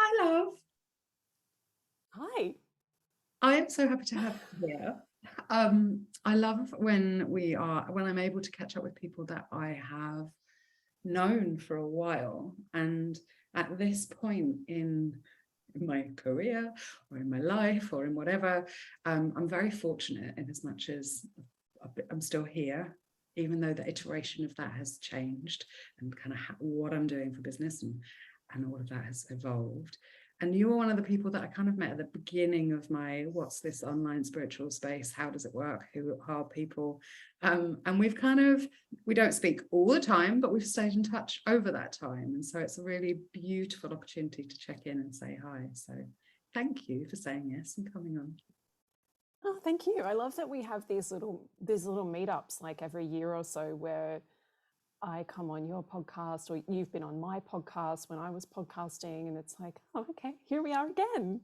Hi, love. Hi. I am so happy to have you here. I love when I'm able to catch up with people that I have known for a while. And at this point in my career or in my life or in whatever, I'm very fortunate in as much as I'm still here, even though the iteration of that has changed and kind of what I'm doing for business and all of that has evolved. And you were one of the people that I kind of met at the beginning of my what's this online spiritual space? How does it work? Who are people? And we don't speak all the time, but we've stayed in touch over that time. And so it's a really beautiful opportunity to check in and say hi. So thank you for saying yes and coming on. Oh, thank you. I love that we have these little meetups like every year or so where I come on your podcast or you've been on my podcast when I was podcasting, and it's like, oh, okay, here we are again.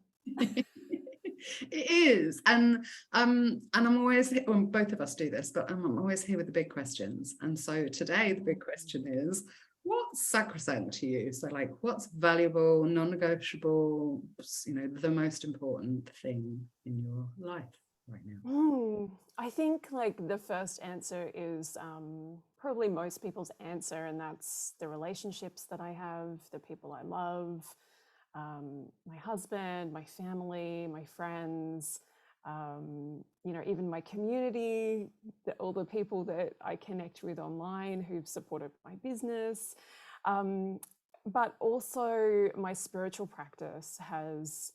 It is, and I'm always, well, both of us do this, but I'm always here with the big questions. And so today the big question is, what's sacrosanct to you? So like, what's valuable, non-negotiable, the most important thing in your life right now? I think like the first answer is probably most people's answer, and that's the relationships that I have, the people I love, my husband, my family, my friends, even my community, all the people that I connect with online who've supported my business. But also my spiritual practice has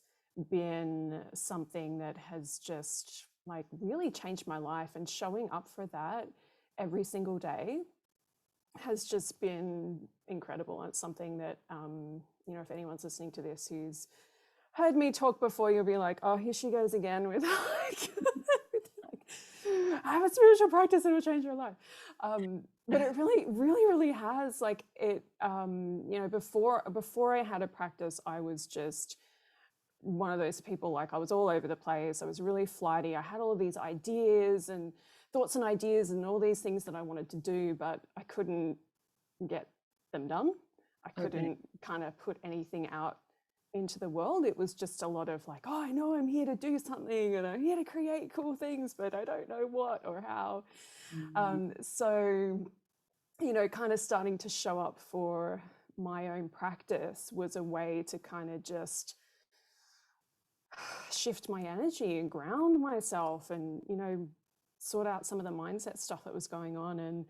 been something that has just like really changed my life, and showing up for that every single day has just been incredible. And it's something that, if anyone's listening to this who's heard me talk before, you'll be like, oh, here she goes again with I have a spiritual practice that will change your life. But it really, really, really has. Like it, before I had a practice, I was just one of those people, like I was all over the place. I was really flighty. I had all of these ideas and thoughts and ideas and all these things that I wanted to do, but I couldn't get them done. I Okay. couldn't kind of put anything out into the world. It was just a lot of like, oh, I know I'm here to do something and I'm here to create cool things, but I don't know what or how. Mm. So, kind of starting to show up for my own practice was a way to kind of just shift my energy and ground myself and, sort out some of the mindset stuff that was going on. And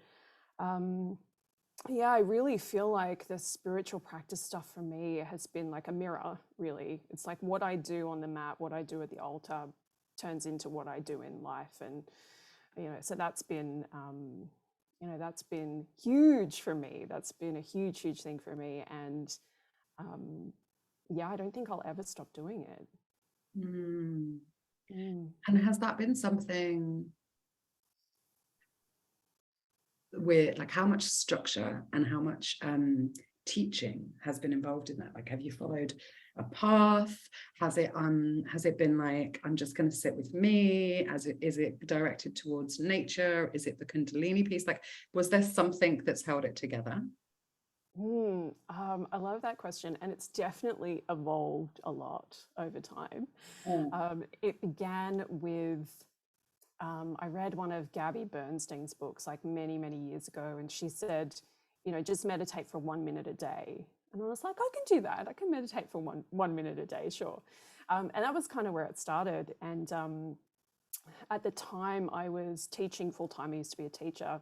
yeah, I really feel like the spiritual practice stuff for me has been like a mirror, really. It's like what I do on the mat, what I do at the altar turns into what I do in life. And, so that's been huge for me. That's been a huge, huge thing for me. And yeah, I don't think I'll ever stop doing it. Mm. Mm. And has that been something with like how much structure and how much teaching has been involved in that? Like, have you followed a path? Has it been like, I'm just going to sit with me? Is it directed towards nature? Is it the Kundalini piece? Like, was there something that's held it together? I love that question, and it's definitely evolved a lot over time. Mm. It began with I read one of Gabby Bernstein's books like many, many years ago, and she said, just meditate for 1 minute a day. And I was like, I can do that. I can meditate for one minute a day, sure. And that was kind of where it started. And at the time, I was teaching full time. I used to be a teacher,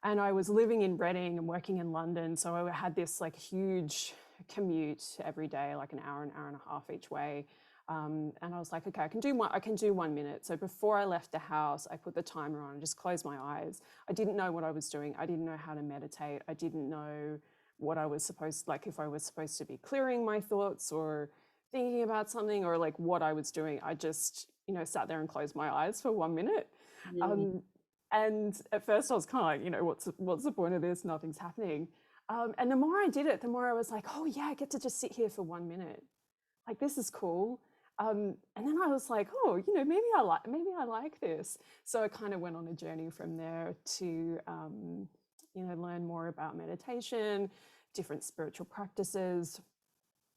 and I was living in Reading and working in London. So I had this like huge commute every day, like an hour and a half each way. And I was like, okay, I can do 1 minute. So before I left the house, I put the timer on and just closed my eyes. I didn't know what I was doing. I didn't know how to meditate. I didn't know what I was if I was supposed to be clearing my thoughts or thinking about something, or like what I was doing. I just, sat there and closed my eyes for 1 minute. Mm. Um, and at first I was kind of like, what's the point of this? Nothing's happening. And the more I did it, the more I was like, oh yeah, I get to just sit here for 1 minute. Like, this is cool. And then I was like, oh, maybe I like this. So I kind of went on a journey from there to, learn more about meditation, different spiritual practices.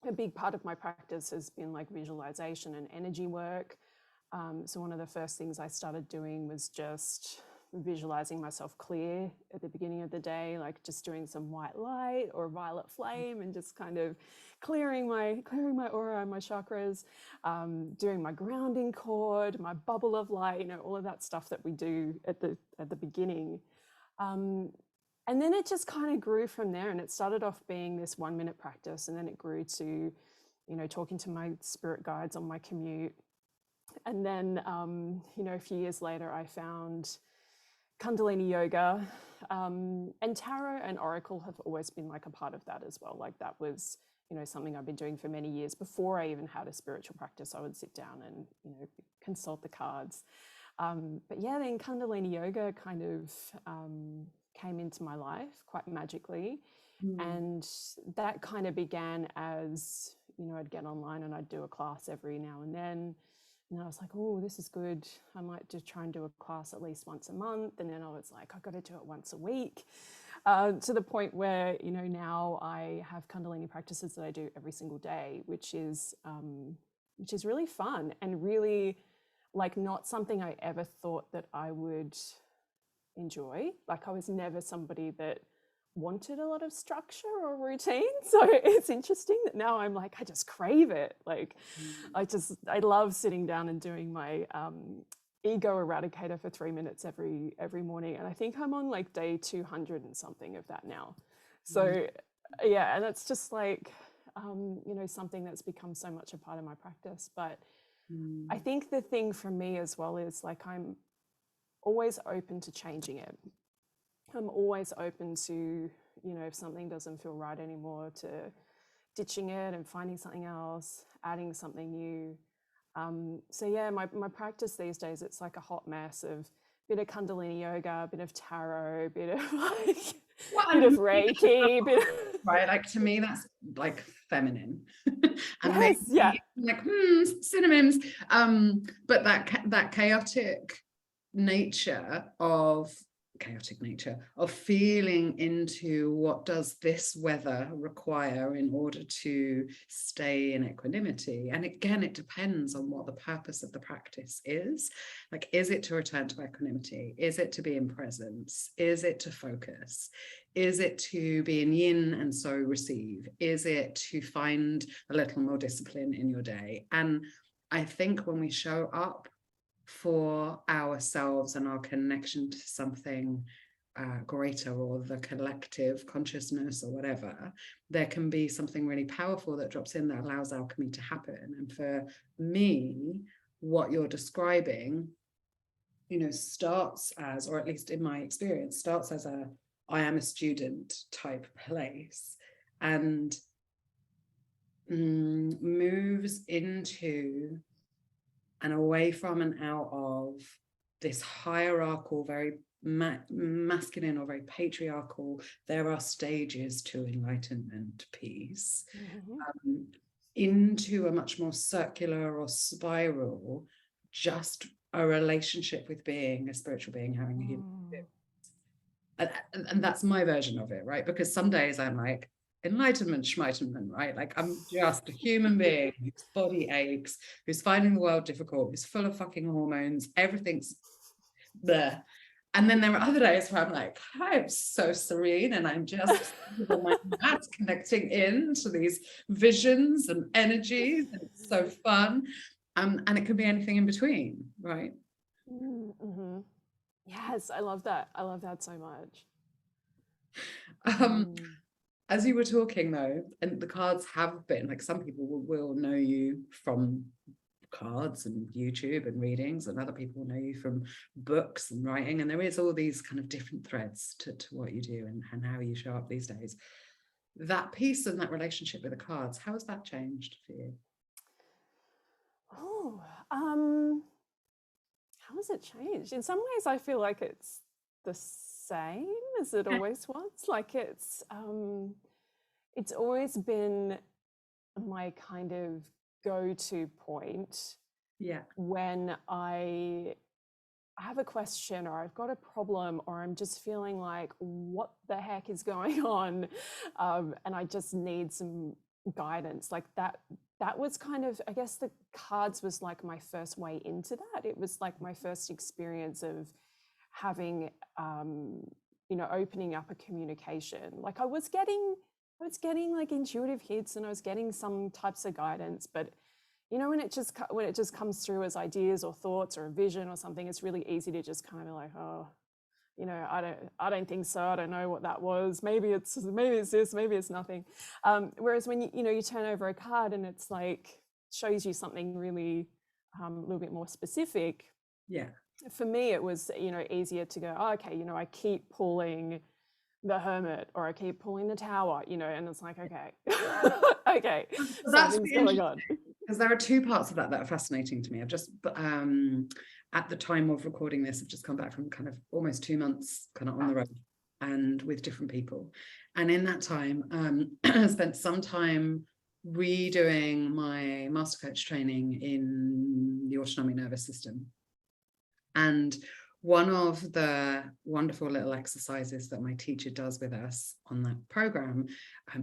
a big part of my practice has been like visualization and energy work. So one of the first things I started doing was just visualizing myself clear at the beginning of the day, like just doing some white light or violet flame and just kind of clearing my aura and my chakras, doing my grounding cord, my bubble of light, you know, all of that stuff that we do at the beginning. And then it just kind of grew from there, and it started off being this 1-minute practice, and then it grew to, you know, talking to my spirit guides on my commute. And then, you know, a few years later, I found Kundalini yoga, and tarot and oracle have always been like a part of that as well. Like that was, you know, something I've been doing for many years. Before I even had a spiritual practice, I would sit down and, you know, consult the cards. But yeah, then Kundalini yoga kind of came into my life quite magically. And that kind of began as, you know, I'd get online and I'd do a class every now and then. And I was like, oh, this is good. I might just try and do a class at least once a month. And then I was like, I've got to do it once a week. To the point where, you know, now I have Kundalini practices that I do every single day, which is really fun and really like not something I ever thought that I would enjoy. Like I was never somebody that wanted a lot of structure or routine. So it's interesting that now I'm like, I just crave it. Like I love sitting down and doing my ego eradicator for 3 minutes every morning. And I think I'm on like day 200 and something of that now. So yeah, and it's just like, you know, something that's become so much a part of my practice. But I think the thing for me as well is like, I'm always open to changing it. I'm always open to, you know, if something doesn't feel right anymore, to ditching it and finding something else, adding something new. So yeah, my practice these days, it's like a hot mess of bit of Kundalini yoga, a bit of tarot, bit of like, bit of Reiki, right? Like to me, that's like feminine. And yes, yeah, like synonyms. But that chaotic nature of feeling into what does this weather require in order to stay in equanimity. And again, it depends on what the purpose of the practice is. Like, is it to return to equanimity? Is it to be in presence? Is it to focus? Is it to be in yin and so receive? Is it to find a little more discipline in your day? And I think when we show up for ourselves and our connection to something greater, or the collective consciousness, or whatever, there can be something really powerful that drops in that allows alchemy to happen. And for me, what you're describing, you know, starts as, or at least in my experience, starts as a I am a student type place, and moves into and away from and out of this hierarchical, very masculine or very patriarchal, there are stages to enlightenment piece, into a much more circular or spiral, just a relationship with being, a spiritual being having a human experience. And that's my version of it, right? Because some days I'm like, enlightenment, schmeightenment, right? Like I'm just a human being whose body aches, who's finding the world difficult, who's full of fucking hormones, everything's there. And then there are other days where I'm like, I'm so serene, and I'm just on my mat connecting in to these visions and energies, and it's so fun. And it could be anything in between, right? Yes, I love that. I love that so much. As you were talking though, and the cards have been, like, some people will know you from cards and YouTube and readings, and other people know you from books and writing, and there is all these kind of different threads to what you do and how you show up these days. That piece and that relationship with the cards, how has that changed for you? How has it changed? In some ways I feel like it's the same as it always was. Like it's always been my kind of go-to point. Yeah. When I have a question, or I've got a problem, or I'm just feeling like, what the heck is going on? And I just need some guidance. Like that was kind of, I guess the cards was like my first way into that. It was like my first experience of having, you know, opening up a communication. Like I was getting like intuitive hits, and I was getting some types of guidance, but you know, when it just comes through as ideas or thoughts or a vision or something, it's really easy to just kind of be like, oh, you know, I don't think so. I don't know what that was. Maybe it's this, maybe it's nothing. Whereas when you turn over a card and it's like shows you something really a little bit more specific. Yeah. For me, it was, you know, easier to go, oh, okay, you know, I keep pulling the Hermit, or I keep pulling the Tower, you know, and it's like, okay, okay, So that's something's going on. Because there are two parts of that are fascinating to me. I've just, at the time of recording this, I've just come back from kind of almost 2 months kind of on the road and with different people. And in that time, I spent some time redoing my master coach training in the autonomic nervous system. And one of the wonderful little exercises that my teacher does with us on that program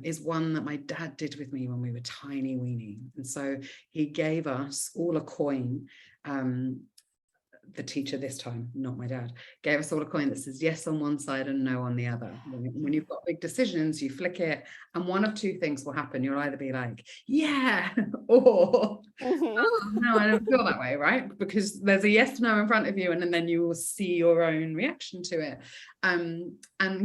is one that my dad did with me when we were tiny weeny. And so he gave us all a coin. The teacher this time, not my dad, gave us all a coin that says yes on one side and no on the other. When you've got big decisions, you flick it, and one of two things will happen. You'll either be like, yeah, or oh, no, I don't feel that way, right? Because there's a yes, no in front of you, and then you will see your own reaction to it. And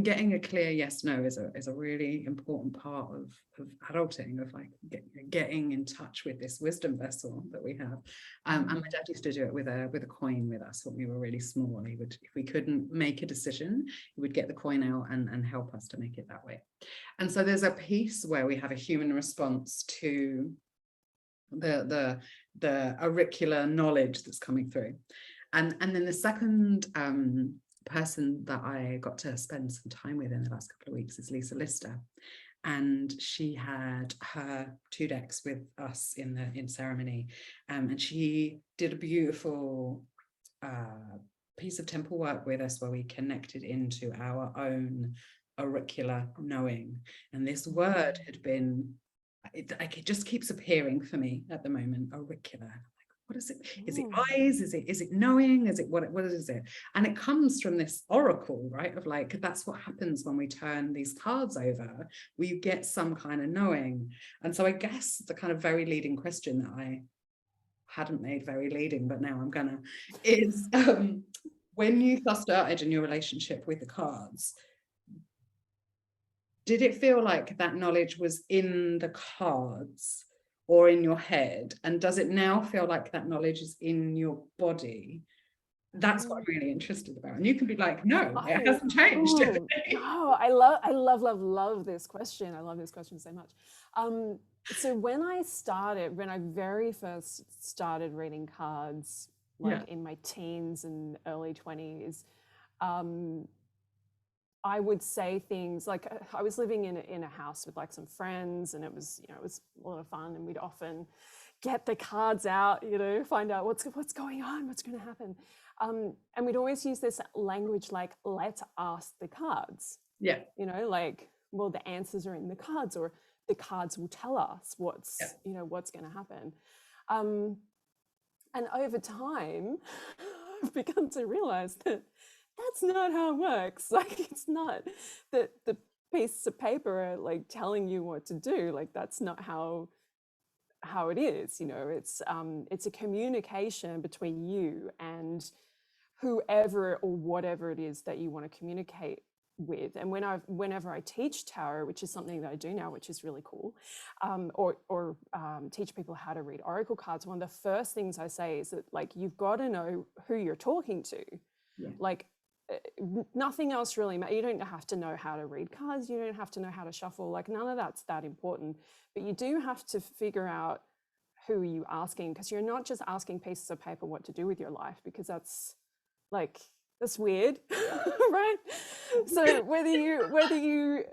getting a clear yes, no is a really important part of adulting, of like getting in touch with this wisdom vessel that we have. And my dad used to do it with a coin with us when we were really small. He would, if we couldn't make a decision, he would get the coin out and help us to make it that way. And so there's a piece where we have a human response to the auricular knowledge that's coming through, and then the second person that I got to spend some time with in the last couple of weeks is Lisa Lister, and she had her 2 decks with us in ceremony, and she did a beautiful piece of temple work with us where we connected into our own auricular knowing. And this word had been, it just keeps appearing for me at the moment, auricular. Like, what is it? Is it eyes? Is it knowing? Is it what is it? And it comes from this oracle, right? Of like, that's what happens when we turn these cards over. We get some kind of knowing. And so I guess the kind of very leading question that I hadn't made very leading, but now I'm gonna, is when you first started in your relationship with the cards, did it feel like that knowledge was in the cards or in your head? And does it now feel like that knowledge is in your body? That's what I'm really interested about. And you can be like, no, it hasn't changed. No, I love this question. I love this question so much. So when I very first started reading cards, like in my teens and early 20s, I would say things like, I was living in a house with like some friends, and it was a lot of fun, and we'd often get the cards out, find out what's going on, what's going to happen. And we'd always use this language like, let's ask the cards. Yeah. Like, well, the answers are in the cards, or the cards will tell us what's going to happen. And over time, I've begun to realize that that's not how it works. Like, it's not that the pieces of paper are like telling you what to do. Like, that's not how it is. It's a communication between you and whoever or whatever it is that you want to communicate with. And whenever I teach tarot, which is something that I do now, which is really cool, or teach people how to read oracle cards, one of the first things I say is that, like, you've got to know who you're talking to. Yeah. Like, nothing else really matters. You don't have to know how to read cards. You don't have to know how to shuffle. Like, none of that's that important. But you do have to figure out who are you asking, because you're not just asking pieces of paper what to do with your life, because that's weird, right? So whether you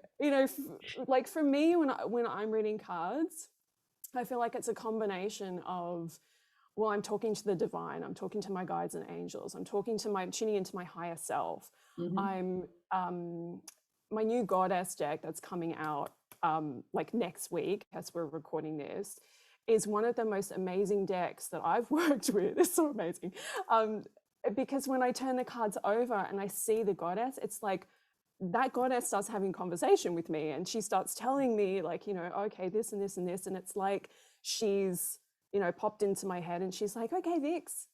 like, for me, when I'm reading cards, I feel like it's a combination of, well, I'm talking to the divine, I'm talking to my guides and angels, I'm tuning into my higher self. Mm-hmm. I'm my new goddess deck that's coming out like next week as we're recording this, is one of the most amazing decks that I've worked with. It's so amazing. Because when I turn the cards over and I see the goddess, it's like that goddess starts having conversation with me, and she starts telling me like, you know, okay, this and this and this. And it's like she's, you know, popped into my head and she's like, okay, Vix,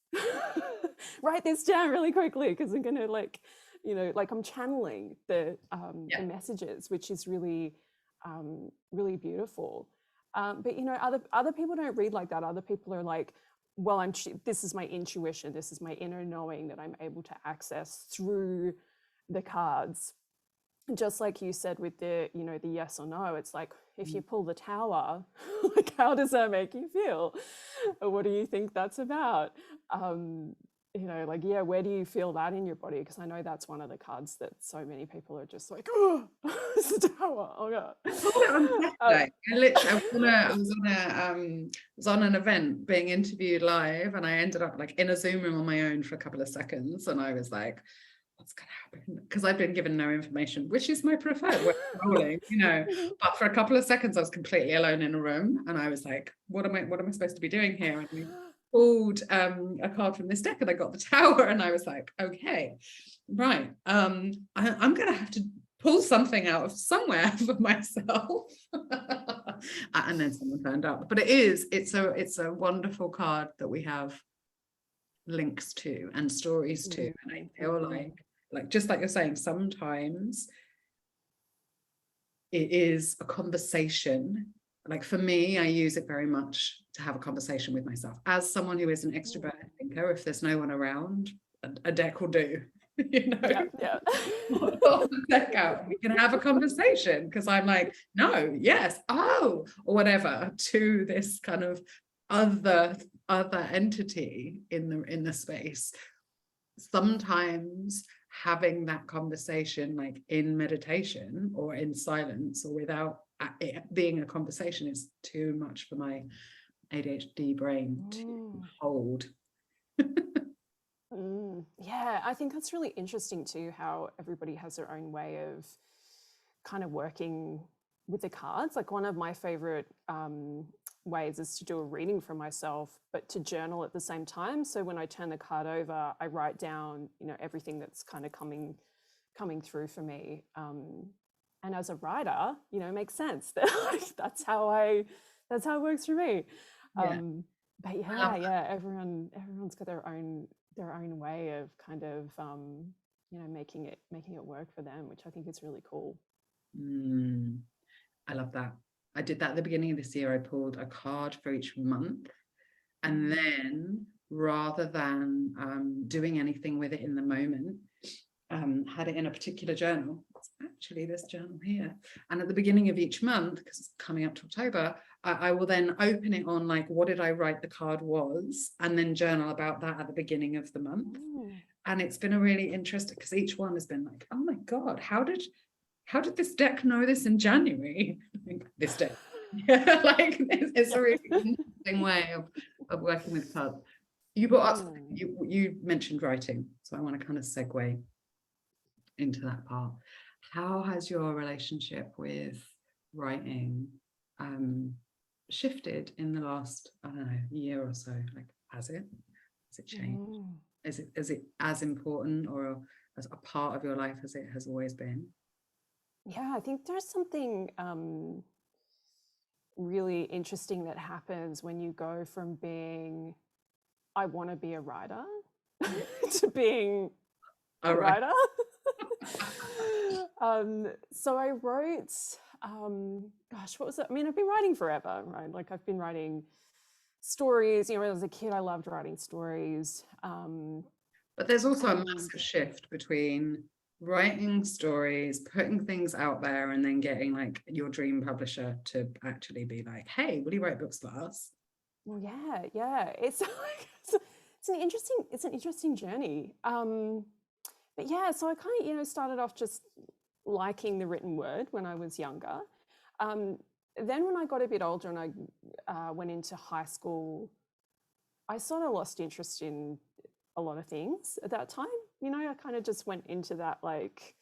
write this down really quickly because I'm going to like, you know, like I'm channeling the messages, which is really, really beautiful. But, you know, other people don't read like that. Other people are like, well, this is my intuition. This is my inner knowing that I'm able to access through the cards. Just like you said with the, you know, the yes or no, it's like, if you pull the tower, like, how does that make you feel? Or what do you think that's about? You know, like, yeah, where do you feel that in your body? Because I know that's one of the cards that so many people are just like, oh, it's the tower. Oh god. I literally, I was on an event being interviewed live, and I ended up like in a Zoom room on my own for a couple of seconds, and I was like, what's going to happen? Because I've been given no information, which is my preferred way of rolling, you know. But for a couple of seconds, I was completely alone in a room, and I was like, what am I supposed to be doing here? And we pulled a card from this deck, and I got the tower, and I was like, okay, right, I'm going to have to pull something out of somewhere for myself. And then someone turned up. But it's a wonderful card that we have links to and stories to, and I feel like just like you're saying, sometimes it is a conversation. Like for me, I use it very much to have a conversation with myself as someone who is an extrovert thinker. If there's no one around, a deck will do. You know, deck out, we can have a conversation, because I'm like, no, yes, oh, or whatever, to this kind of other entity in the space. Sometimes having that conversation, like in meditation or in silence or without it being a conversation, is too much for my ADHD brain to hold. Yeah, I think that's really interesting too, how everybody has their own way of kind of working with the cards. Like one of my favorite ways is to do a reading for myself, but to journal at the same time. So when I turn the card over, I write down, you know, everything that's kind of coming through for me. And as a writer, you know, it makes sense that that's how it works for me. But yeah, everyone's got their own way of kind of you know, making it work for them, which I think is really cool. I love that. I did that at the beginning of this year. I pulled a card for each month, and then rather than doing anything with it in the moment, had it in a particular journal. It's actually this journal here. And at the beginning of each month, because it's coming up to October, I will then open it on like, what did I write the card was, and then journal about that at the beginning of the month. And it's been a really interesting, because each one has been like, oh my God, how did this deck know this in January? This deck. Yeah, like it's a really interesting way of working with cards. You brought up, you mentioned writing, so I want to kind of segue into that part. How has your relationship with writing shifted in the last, I don't know, year or so? Like, has it changed? Is it as important or as a part of your life as it has always been? Yeah, I think there's something really interesting that happens when you go from being, I want to be a writer, to being a writer. So I wrote, gosh, what was it? I mean, I've been writing forever, right? Like I've been writing stories. You know, when I was a kid, I loved writing stories. But there's also a massive shift between writing stories, putting things out there, and then getting like your dream publisher to actually be like, hey, will you write books for us? Well, yeah. It's an interesting journey. But yeah, so I kind of, you know, started off just liking the written word when I was younger. Then when I got a bit older and I went into high school, I sort of lost interest in a lot of things at that time. You know, I kind of just went into that, like,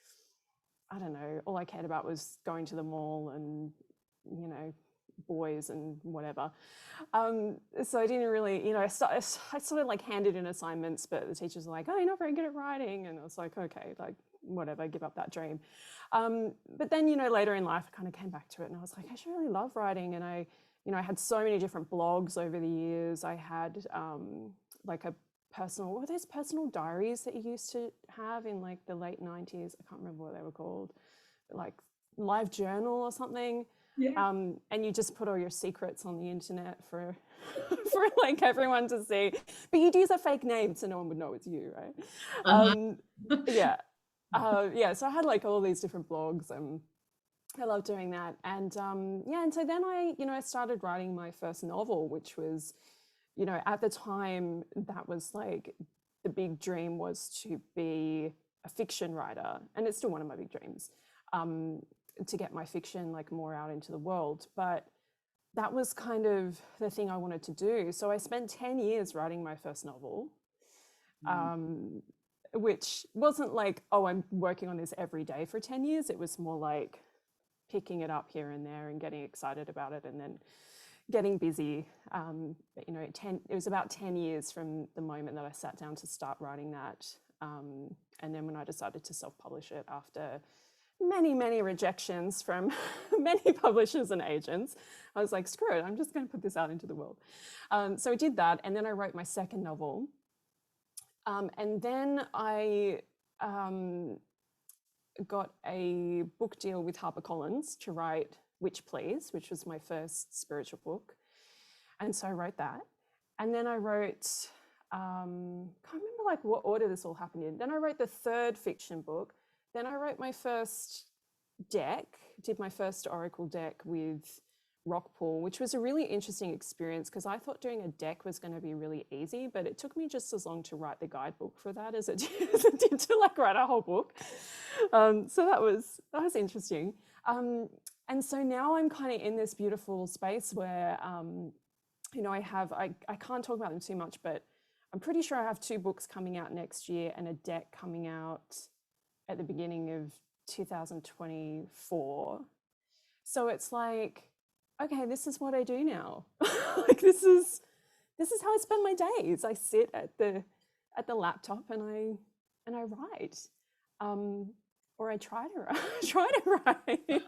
I don't know, all I cared about was going to the mall and you know, boys and whatever. So I didn't really, you know, I sort of like handed in assignments, but the teachers were like, oh, you're not very good at writing. And I was like, okay, like whatever, give up that dream. But then, you know, later in life, I kind of came back to it and I was like, I actually really love writing. And I, you know, I had so many different blogs over the years. I had like a personal, what were those personal diaries that you used to have in like the late 90s? I can't remember what they were called, like Live Journal or something. Yeah. And you just put all your secrets on the internet for for like everyone to see, but you'd use a fake name so no one would know it's you, right? Yeah. Yeah, so I had like all these different blogs and I love doing that. And yeah, and so then I, you know, I started writing my first novel, which was, you know, at the time that was like the big dream was to be a fiction writer, and it's still one of my big dreams, to get my fiction like more out into the world. But that was kind of the thing I wanted to do. So I spent 10 years writing my first novel, which wasn't like, oh, I'm working on this every day for 10 years. It was more like picking it up here and there and getting excited about it and then getting busy. But, you know, it was about 10 years from the moment that I sat down to start writing that. And then when I decided to self-publish it after many rejections from many publishers and agents, I was like, screw it, I'm just going to put this out into the world. So I did that, and then I wrote my second novel. And then I got a book deal with HarperCollins to write Witch Please, which was my first spiritual book. And so I wrote that. And then I wrote, can't remember like what order this all happened in. Then I wrote the third fiction book. Then I wrote my first deck, did my first oracle deck with Rockpool, which was a really interesting experience because I thought doing a deck was going to be really easy, but it took me just as long to write the guidebook for that as it did to like write a whole book. So that was interesting. And so now I'm kind of in this beautiful space where, you know, I can't talk about them too much, but I'm pretty sure I have 2 books coming out next year and a deck coming out at the beginning of 2024. So it's like, okay, this is what I do now. Like this is how I spend my days. I sit at the laptop and I write, or I try to write.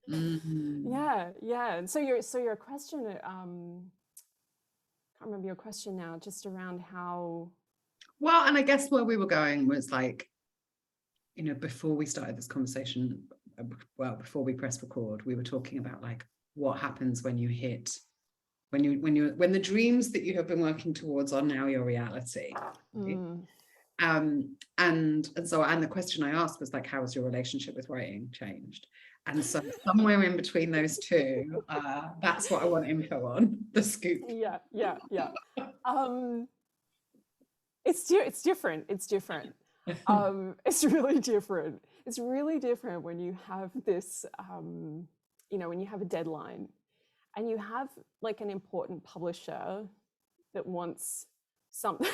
Yeah. And so your question, I can't remember your question now, just around how. Well, and I guess where we were going was like, you know, before we started this conversation, well, before we pressed record, we were talking about like what happens when you hit, when the dreams that you have been working towards are now your reality. And the question I asked was like, how has your relationship with writing changed? And so somewhere in between those two, that's what I want info on, the scoop. Yeah. It's different. It's really different. It's really different when you have this, you know, when you have a deadline and you have like an important publisher that wants something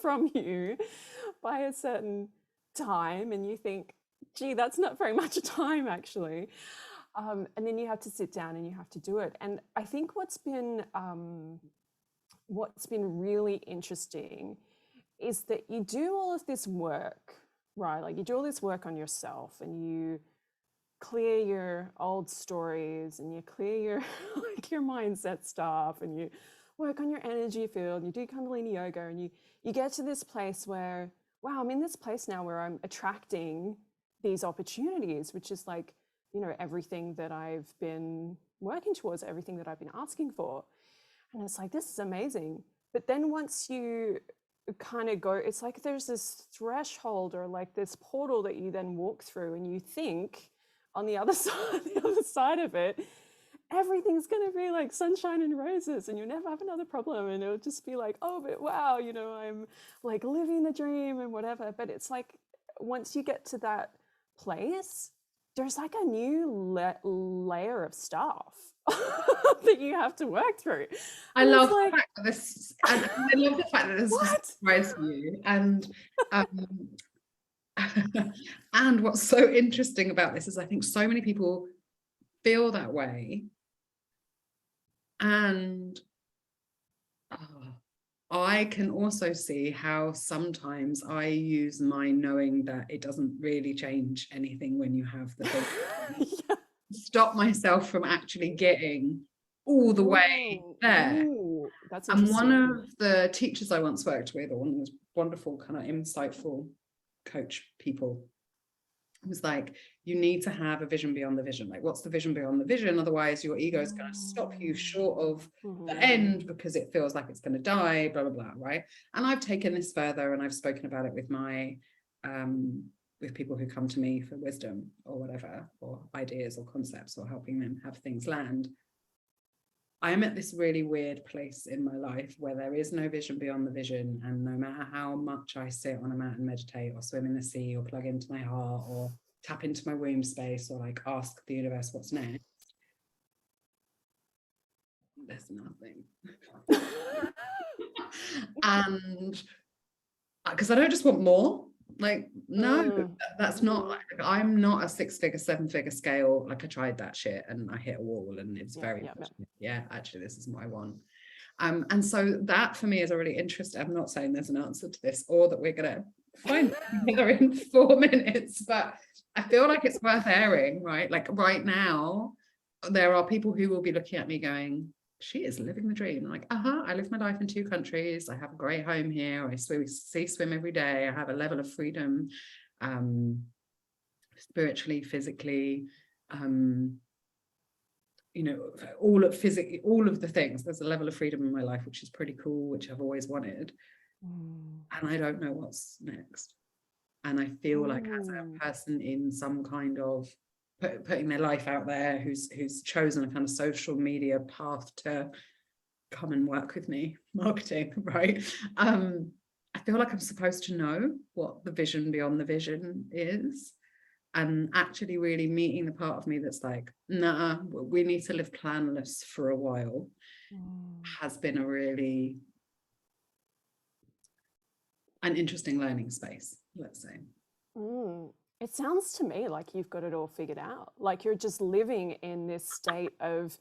from you by a certain time and you think, gee, that's not very much time actually. And then you have to sit down and you have to do it. And I think what's been really interesting is that you do all of this work, right? Like you do all this work on yourself and you clear your old stories and you clear your like your mindset stuff and you work on your energy field, you do Kundalini yoga and you get to this place where, wow, I'm in this place now where I'm attracting these opportunities, which is like, you know, everything that I've been working towards, everything that I've been asking for. And it's like, this is amazing. But then once you kind of go, it's like there's this threshold or like this portal that you then walk through and you think on the other side of it, everything's going to be like sunshine and roses and you'll never have another problem. And it'll just be like, oh, but wow, you know, I'm like living the dream and whatever. But it's like, once you get to that place, there's like a new layer of stuff that you have to work through. I love the fact that this, and I love the fact that this surprised you. And And what's so interesting about this is I think so many people feel that way. And I can also see how sometimes I use my knowing that it doesn't really change anything when you have the thing. Yeah. Stop myself from actually getting all the way there. Ooh, that's And one interesting. of the teachers I once worked with, or one of those wonderful kind of insightful coach people, was like, you need to have a vision beyond the vision. Like, what's the vision beyond the vision? Otherwise your ego is going to stop you short of the end because it feels like it's going to die, blah blah blah, right? And I've taken this further, and I've spoken about it with my with people who come to me for wisdom or whatever, or ideas or concepts, or helping them have things land. I am at this really weird place in my life where there is no vision beyond the vision, and no matter how much I sit on a mat and meditate, or swim in the sea, or plug into my heart, or tap into my womb space, or like ask the universe what's next, there's nothing. And because I don't just want more, like, no, that's not, like, I'm not a 6-figure, 7-figure scale. Like, I tried that shit and I hit a wall, and it's actually this is what I want. And so that for me is a really interesting, I'm not saying there's an answer to this, or that we're gonna find together in 4 minutes, but I feel like it's worth airing, right? Like, right now there are people who will be looking at me going, she is living the dream. I'm like, I live my life in 2 countries. I have a great home here. I swim every day. I have a level of freedom, spiritually, physically, you know, all of the things. There's a level of freedom in my life, which is pretty cool, which I've always wanted. And I don't know what's next. And I feel like, as a person in some kind of putting their life out there, who's chosen a kind of social media path to come and work with me, marketing, right? I feel like I'm supposed to know what the vision beyond the vision is, and actually really meeting the part of me that's like, nah, we need to live planless for a while, has been a really an interesting learning space, let's say. It sounds to me like you've got it all figured out. Like, you're just living in this state of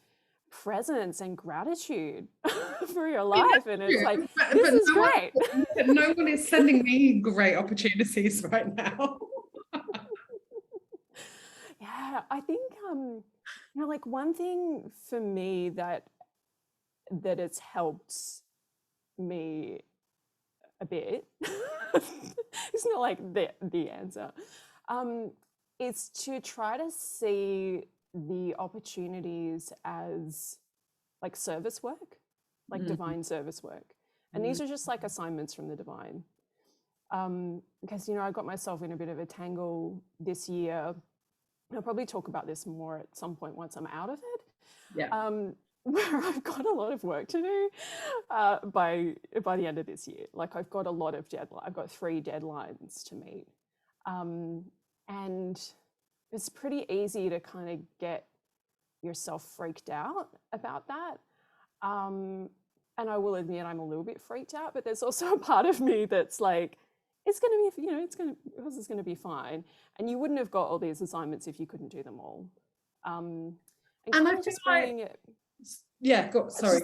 presence and gratitude for your life. And it's like, this is great. No one is sending me great opportunities right now. Yeah, I think, you know, like, one thing for me that it's helped me a bit, it's not like the answer, is to try to see the opportunities as like service work, like divine service work. And these are just like assignments from the divine. Because, you know, I got myself in a bit of a tangle this year. I'll probably talk about this more at some point once I'm out of it. Yeah. Where I've got a lot of work to do by the end of this year. Like, I've got a lot of I've got 3 deadlines to meet. And it's pretty easy to kind of get yourself freaked out about that. And I will admit I'm a little bit freaked out, but there's also a part of me that's like, it's going to be, you know, it's going to be fine. And you wouldn't have got all these assignments if you couldn't do them all. And I feel just bringing it. Yeah, sorry.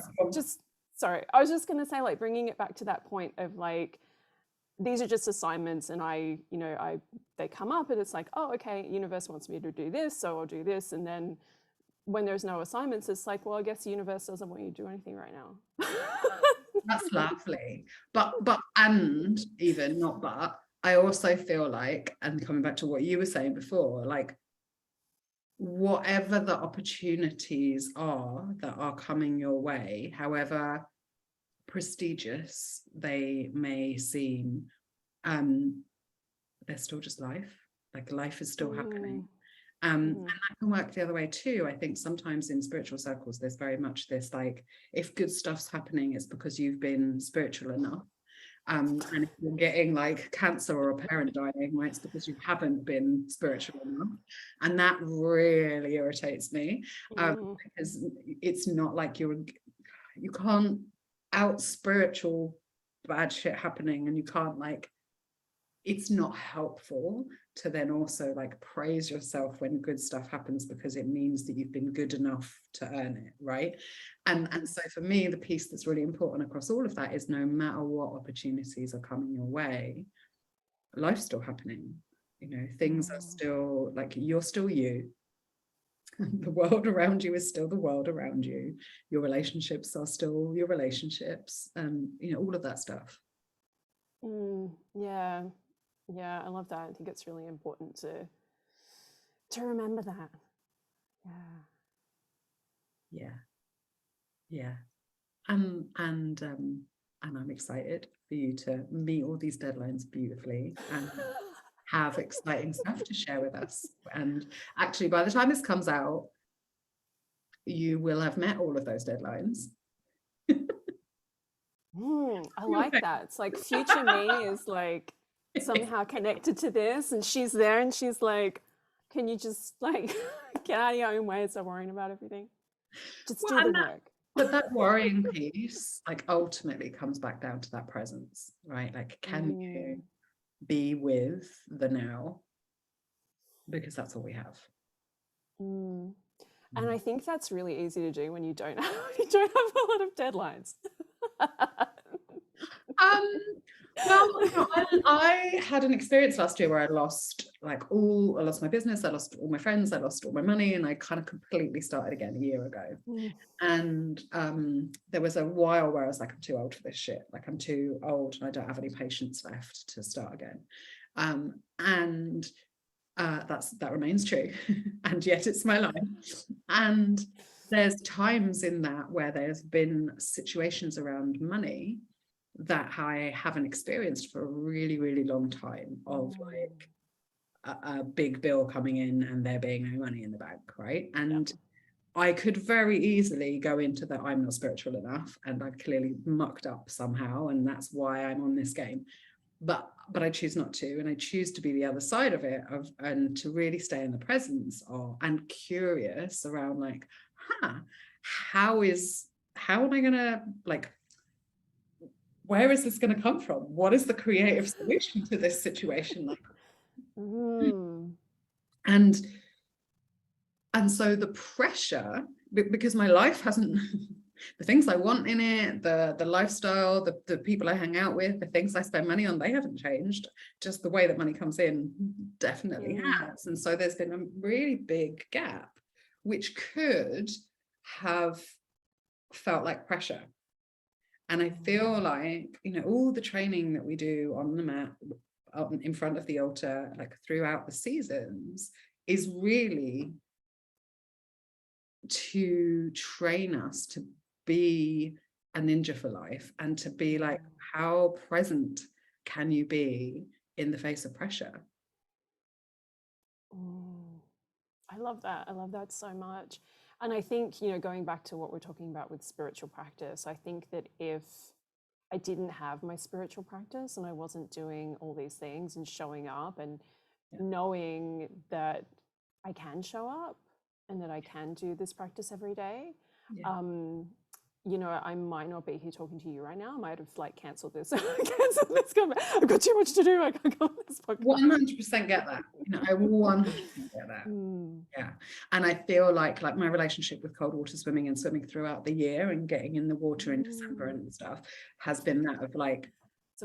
Sorry. I was just going to say, like, bringing it back to that point of like, these are just assignments, and they come up, and it's like, oh, okay, universe wants me to do this, so I'll do this. And then when there's no assignments, it's like, well, I guess the universe doesn't want you to do anything right now. That's lovely. But and even not but, I also feel like, and coming back to what you were saying before, like, whatever the opportunities are that are coming your way, however prestigious they may seem, they're still just life. Like, life is still happening. And that can work the other way too. I think sometimes in spiritual circles, there's very much this, like, if good stuff's happening, it's because you've been spiritual enough. And if you're getting like cancer or a parent dying, well, it's because you haven't been spiritual enough. And that really irritates me, because it's not like you can't out spiritual bad shit happening, and you can't, like, it's not helpful to then also like praise yourself when good stuff happens, because it means that you've been good enough to earn it, right? And so for me, the piece that's really important across all of that is, no matter what opportunities are coming your way, life's still happening. You know, things are still like, you're still you. The world around you is still the world around you. Your relationships are still your relationships, and you know, all of that stuff. Yeah. Yeah, I love that. I think it's really important to remember that. Yeah. Yeah. Yeah. And I'm excited for you to meet all these deadlines beautifully and have exciting stuff to share with us. And actually, by the time this comes out, you will have met all of those deadlines. I like that. It's like future me is like somehow connected to this, and she's there and she's like, can you just like get out of your own way and stop worrying about everything? Just do the work. But that worrying piece, like, ultimately comes back down to that presence, right? Like, can you be with the now? Because that's all we have. And I think that's really easy to do when you don't have a lot of deadlines. Well, you know, I had an experience last year where I lost my business, I lost all my friends, I lost all my money, and I kind of completely started again a year ago. And there was a while where I was like, I'm too old for this shit. Like, I'm too old and I don't have any patience left to start again. And that remains true. And yet it's my life. And there's times in that where there's been situations around money that I haven't experienced for a really, really long time, of like a big bill coming in and there being no money in the bank, right? And I could very easily go into that I'm not spiritual enough, and I've clearly mucked up somehow, and that's why I'm on this game. But I choose not to, and I choose to be the other side of it, and to really stay in the presence of, and curious around like, how am I gonna, like, where is this going to come from? What is the creative solution to this situation? Like, and so the pressure, because my life hasn't, the things I want in it, the lifestyle, the people I hang out with, the things I spend money on, they haven't changed. Just the way that money comes in definitely has. And so there's been a really big gap, which could have felt like pressure. And I feel like, you know, all the training that we do on the mat, in front of the altar, like throughout the seasons, is really to train us to be a ninja for life, and to be like, how present can you be in the face of pressure? I love that. I love that so much. And I think, you know, going back to what we're talking about with spiritual practice, I think that if I didn't have my spiritual practice and I wasn't doing all these things and showing up and knowing that I can show up and that I can do this practice every day, you know, I might not be here talking to you right now. I might have like cancelled this. I've got too much to do. I can't go on this podcast. 100% get that. You know, I 100% get that. Yeah. And I feel like my relationship with cold water swimming and swimming throughout the year and getting in the water in December and stuff has been that of like,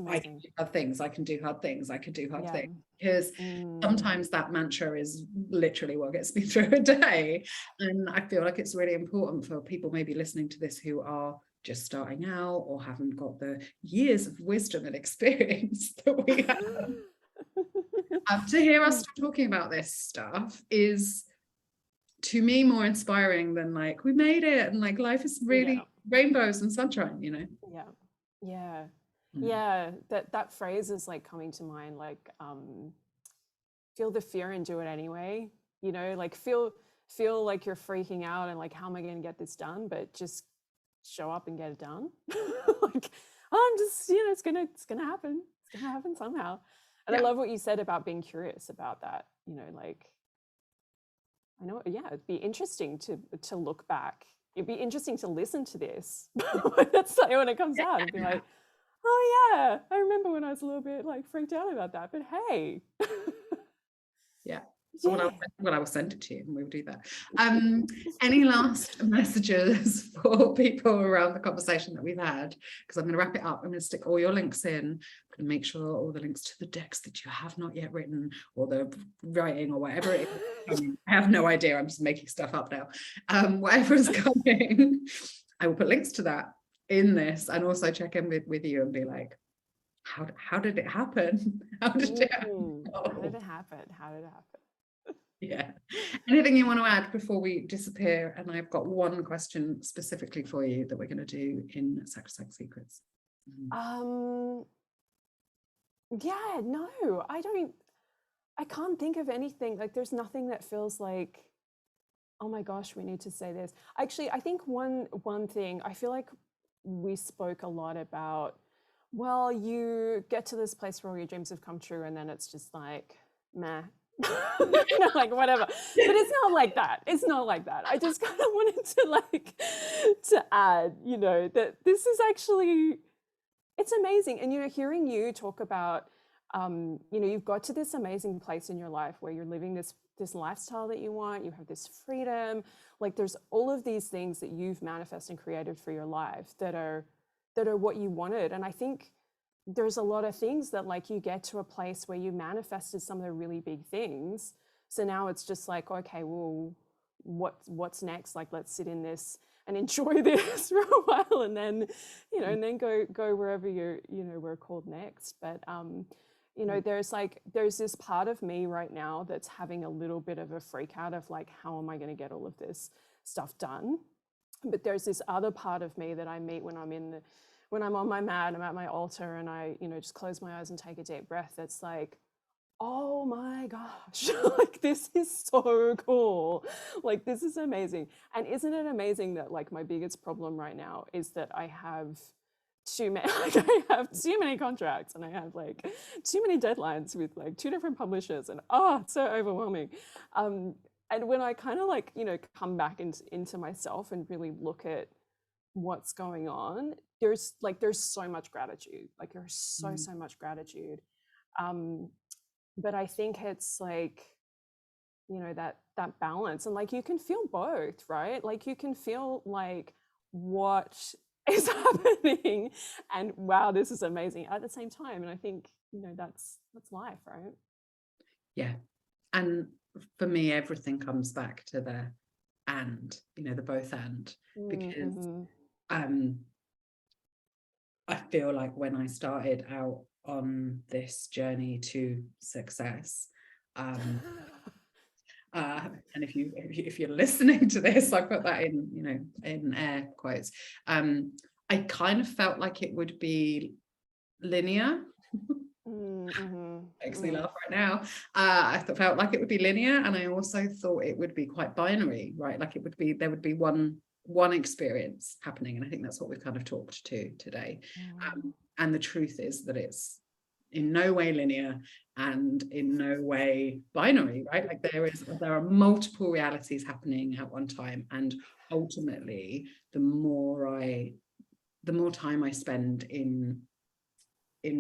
I can do hard things, I can do hard things, I can do hard things. Because sometimes that mantra is literally what gets me through a day. And I feel like it's really important for people maybe listening to this who are just starting out or haven't got the years of wisdom and experience that we have. To hear us talking about this stuff is, to me, more inspiring than like, we made it and like life is really rainbows and sunshine, you know? Yeah, that phrase is like coming to mind, like feel the fear and do it anyway, you know, like feel like you're freaking out and like, how am I going to get this done? But just show up and get it done. Like, I'm just, you know, it's gonna happen. It's gonna happen somehow. And I love what you said about being curious about that, you know, like, I know, it'd be interesting to look back. It'd be interesting to listen to this. That's like when it comes out and be like, Oh yeah, I remember when I was a little bit like freaked out about that, but hey. Yeah. Yeah. Well, I will send it to you and we'll do that. Any last messages for people around the conversation that we've had? Because I'm going to wrap it up. I'm going to stick all your links in. I'm going to make sure all the links to the decks that you have not yet written, or the writing, or whatever it is. I mean, I have no idea. I'm just making stuff up now. Whatever is coming, I will put links to that in this, and also check in with you and be like, how did it happen? How did it happen? How did it happen? How did it happen? Yeah. Anything you want to add before we disappear? And I've got one question specifically for you that we're going to do in Sacrosanct Secrets. Yeah, no, I can't think of anything. Like there's nothing that feels like, oh my gosh, we need to say this. Actually, I think one thing, I feel like we spoke a lot about, well, you get to this place where all your dreams have come true and then it's just like, meh. Like whatever, but it's not like that. It's not like that. I just kind of wanted to add, that this is actually, it's amazing. And hearing you talk about you've got to this amazing place in your life where you're living this lifestyle that you want, you have this freedom, like there's all of these things that you've manifested and created for your life that are what you wanted. And I think there's a lot of things that like you get to a place where you manifested some of the really big things. So now it's just like, okay, well, what's next? Like, let's sit in this and enjoy this for a while, and then, and then go wherever we're called next. But, there's this part of me right now that's having a little bit of a freak out of like, how am I going to get all of this stuff done? But there's this other part of me that I meet when I'm on my mat, I'm at my altar, and I, just close my eyes and take a deep breath. It's like, oh my gosh, like this is so cool. Like this is amazing. And isn't it amazing that like my biggest problem right now is that I have too many, like I have too many contracts and I have like too many deadlines with like 2 different publishers, and it's so overwhelming. And when I kind of like, come back into myself and really look at what's going on, there's so much gratitude. Like there's so much gratitude. But I think it's like, that balance, and like you can feel both, right? Like you can feel like what is happening and wow, this is amazing at the same time. And I think, that's life, right? Yeah. And for me, everything comes back to the the both and, because I feel like when I started out on this journey to success, and if you're listening to this, I put that in air quotes. I kind of felt like it would be linear. Makes me laugh right now. I felt like it would be linear, and I also thought it would be quite binary, right? Like there would be one experience happening, and I think that's what we've kind of talked to today. And the truth is that it's in no way linear and in no way binary, right? Like there are multiple realities happening at one time, and ultimately the more time I spend in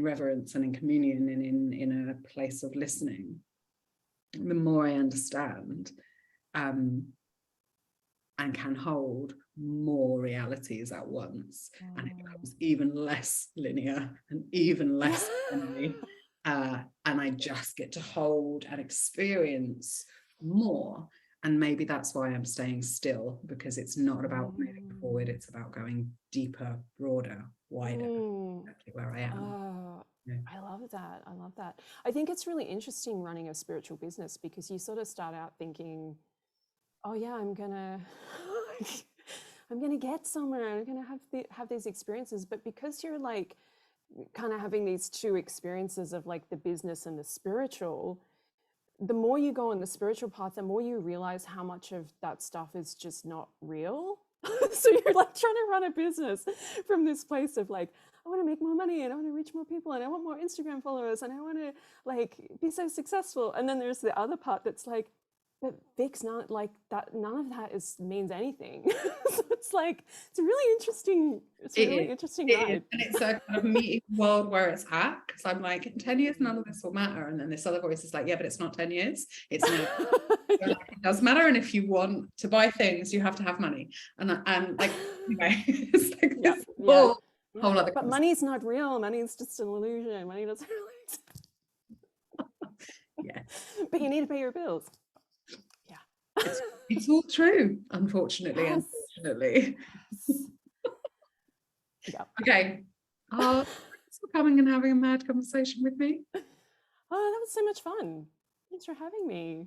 reverence and in communion and in a place of listening, the more I understand and can hold more realities at once. And it becomes even less linear and even less binary. And I just get to hold and experience more. And maybe that's why I'm staying still, because it's not about moving forward, it's about going deeper, broader, wider. Exactly where I am. Yeah. I love that. I love that. I think it's really interesting running a spiritual business, because you sort of start out thinking, oh yeah, I'm gonna get somewhere, I'm gonna have these experiences. But because you're like kind of having these two experiences of like the business and the spiritual, the more you go on the spiritual path, the more you realize how much of that stuff is just not real. So you're like trying to run a business from this place of like, I want to make more money and I want to reach more people and I want more Instagram followers and I want to like be so successful. And then there's the other part that's like, But Vix, not like that, none of that means anything. So it's like, it's a really interesting, It is. ride. And it's a kind of meeting world where it's at, because I'm like, in 10 years none of this will matter, and then this other voice is like, yeah, but it's not 10 years, it's now. So, like, it does matter, and if you want to buy things you have to have money, and like, anyway, it's like this whole other But money's not real. Money's just an illusion. Money doesn't really exist. Yeah, but you need to pay your bills. it's all true, unfortunately. Yes. Unfortunately. Yeah. Okay. Thanks for coming and having a mad conversation with me. Oh, that was so much fun. Thanks for having me.